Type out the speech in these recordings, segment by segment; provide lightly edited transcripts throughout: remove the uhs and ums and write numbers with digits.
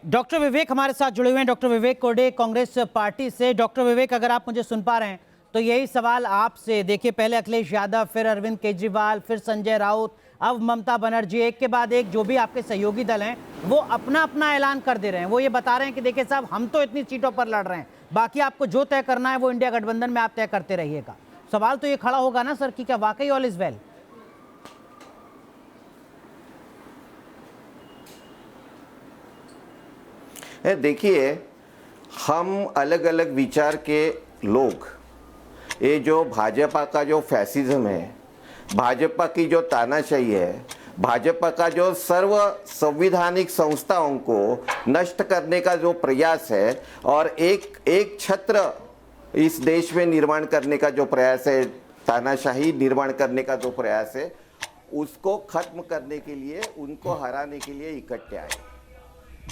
Doctor विवेक हमारे साथ जुड़े हुए हैं। डॉक्टर विवेक कोडे कांग्रेस पार्टी से। डॉक्टर विवेक, अगर आप मुझे सुन पा रहे हैं तो यही सवाल आपसे। देखिए, पहले अखिलेश यादव, फिर अरविंद केजरीवाल, फिर संजय राउत, अब ममता बनर्जी, एक के बाद एक जो भी आपके सहयोगी दल हैं वो अपना अपना ऐलान कर दे रहे हैं। वो ये बता रहे हैं कि देखिए साहब, हम तो इतनी सीटों पर लड़ रहे हैं, बाकी आपको जो तय करना है वो इंडिया गठबंधन में आप तय करते रहिएगा। सवाल तो ये खड़ा होगा ना सर कि क्या वाकई ऑल इज वेल? देखिए, हम अलग अलग विचार के लोग, ये जो भाजपा का जो फैसिज्म है, भाजपा की जो तानाशाही है, भाजपा का जो सर्व संविधानिक संस्थाओं को नष्ट करने का जो प्रयास है और एक छत्र इस देश में निर्माण करने का जो प्रयास है, तानाशाही निर्माण करने का जो प्रयास है, उसको खत्म करने के लिए, उनको हराने के लिए इकट्ठे आए।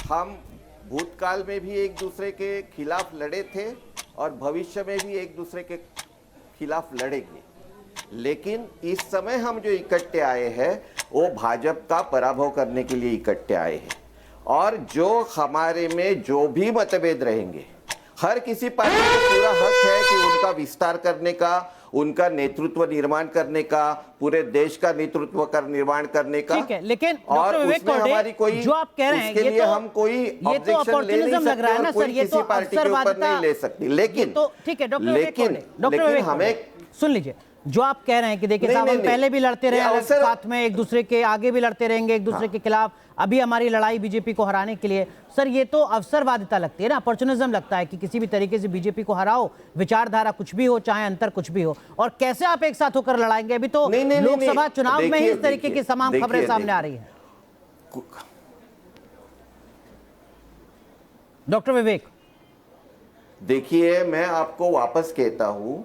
हम भूतकाल में भी एक दूसरे के खिलाफ लड़े थे और भविष्य में भी एक दूसरे के खिलाफ लड़ेंगे, लेकिन इस समय हम जो इकट्ठे आए हैं वो भाजपा का पराभव करने के लिए इकट्ठे आए हैं। और जो हमारे में जो भी मतभेद रहेंगे, हर किसी पार्टी को पूरा हक है कि उनका विस्तार करने का, उनका नेतृत्व निर्माण करने का, पूरे देश का नेतृत्व कर निर्माण करने का। ठीक है, लेकिन और उसमें हमारी कोई, जो आप कह रहे हैं, उसके लिए हम कोई ऑब्जेक्शन ले नहीं सकते और कोई किसी पार्टी के ऊपर नहीं ले सकती। लेकिन तो ठीक है डॉक्टर विवेक, हमें सुन लीजिए, जो आप कह रहे हैं कि देखिए साहब, हम पहले भी लड़ते रहे, साथ में एक दूसरे के आगे भी लड़ते रहेंगे, एक दूसरे के खिलाफ। अभी हमारी लड़ाई बीजेपी को हराने के लिए। सर, ये तो अवसरवादिता लगती है ना, अपॉर्चुनिज्म लगता है कि किसी भी तरीके से बीजेपी को हराओ, विचारधारा कुछ भी हो, चाहे अंतर कुछ भी हो, और कैसे आप एक साथ होकर लड़ाएंगे? अभी तो लोकसभा चुनाव में ही इस तरीके की तमाम खबरें सामने आ रही है। डॉक्टर विवेक, देखिए, मैं आपको वापस कहता हूं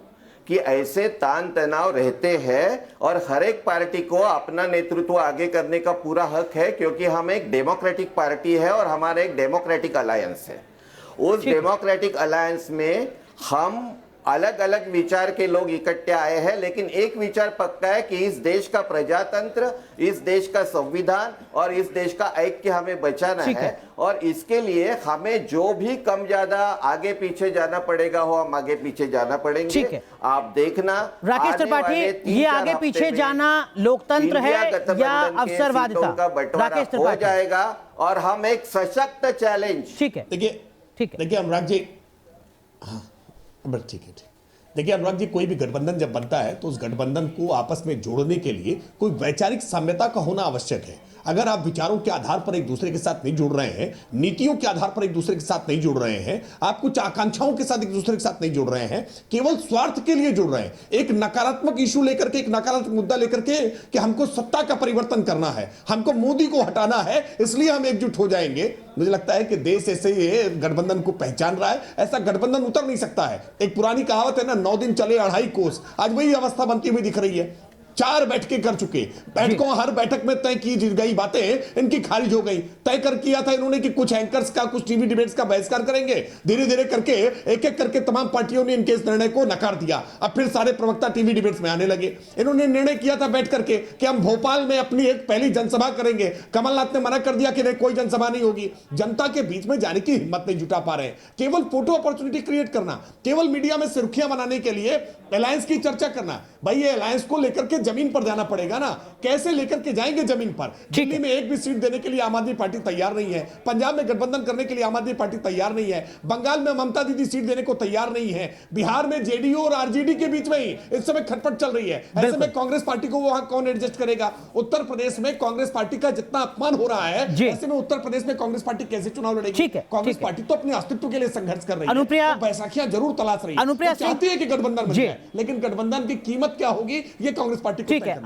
कि ऐसे तान तनाव रहते हैं और हर एक पार्टी को अपना नेतृत्व आगे करने का पूरा हक है, क्योंकि हम एक डेमोक्रेटिक पार्टी है और हमारा एक डेमोक्रेटिक अलायंस है। उस डेमोक्रेटिक अलायंस में हम अलग अलग विचार के लोग इकट्ठे आए हैं, लेकिन एक विचार पक्का है कि इस देश का प्रजातंत्र, इस देश का संविधान और इस देश का ऐक्य हमें बचाना है। और इसके लिए हमें जो भी कम ज्यादा आगे पीछे जाना पड़ेगा हो, हम आगे पीछे जाना पड़ेंगे। आप देखना राकेश त्रिपाठी, ये आगे पीछे जाना लोकतंत्र है या अवसरवादिता? राकेश त्रिपाठी, हो जाएगा और हम एक सशक्त चैलेंज। ठीक है, देखिए अनुराग जी, हाँ बस ठीक है। देखिए अनुराग जी, कोई भी गठबंधन जब बनता है तो उस गठबंधन को आपस में जोड़ने के लिए कोई वैचारिक साम्यता का होना आवश्यक है। अगर आप विचारों के आधार पर एक दूसरे के साथ नहीं जुड़ रहे हैं, नीतियों के आधार पर एक दूसरे के साथ नहीं जुड़ रहे हैं, आप कुछ आकांक्षाओं के साथ एक दूसरे के साथ नहीं जुड़ रहे हैं, केवल स्वार्थ के लिए जुड़ रहे हैं, एक नकारात्मक इशू लेकर के, एक नकारात्मक मुद्दा लेकर के कि हमको सत्ता का परिवर्तन करना है, हमको मोदी को हटाना है, इसलिए हम एकजुट हो जाएंगे। मुझे लगता है कि देश ऐसे ही गठबंधन को पहचान रहा है। ऐसा गठबंधन उतर नहीं सकता है। एक पुरानी कहावत है ना, 9 दिन चले 2.5 कोस। आज वही अवस्था बनती हुई दिख रही है। 4 बैठकें कर चुके, बैठकों हर बैठक में तय की गई बातें इनकी खारिज हो गई। तय कर किया था इन्होंने कि कुछ एंकर्स का, कुछ टीवी डिबेट्स का बहिष्कार करेंगे। धीरे धीरे करके एक एक करके तमाम पार्टियों ने इनके इस निर्णय को नकार दिया। अब फिर सारे प्रवक्ता टीवी डिबेट्स में आने लगे। इन्होंने निर्णय किया था बैठ करके कि हम भोपाल में अपनी एक पहली जनसभा करेंगे। कमलनाथ ने मना कर दिया कि नहीं, कोई जनसभा नहीं होगी। जनता के बीच में जाने की हिम्मत नहीं जुटा पा रहे हैं। केवल फोटो अपॉर्चुनिटी क्रिएट करना, केवल मीडिया में सुर्खियां बनाने के लिए अलायंस की चर्चा करना। भाई, ये अलायंस को लेकर के जमीन पर जाना पड़ेगा ना। कैसे लेकर के जाएंगे जमीन पर? दिल्ली में एक भी सीट देने के लिए आम आदमी पार्टी तैयार नहीं है। पंजाब में गठबंधन करने के लिए आम आदमी पार्टी तैयार नहीं है। बंगाल में ममता दीदी सीट देने को तैयार नहीं है। बिहार में जेडीयू और आरजेडी के बीच में ही इस समय खटपट चल रही है। ऐसे में कांग्रेस पार्टी को वहां कौन एडजस्ट करेगा? उत्तर प्रदेश में कांग्रेस पार्टी का जितना अपमान हो रहा है, ऐसे में उत्तर प्रदेश में कांग्रेस पार्टी कैसे चुनाव लड़ेगी? कांग्रेस पार्टी तो अपने अस्तित्व के लिए संघर्ष कर रही है, बैसाखियां जरूर तलाश रही है, चाहती है कि गठबंधन बन जाए, लेकिन गठबंधन की कीमत क्या होगी ये कांग्रेस पार्टी को तय करना है।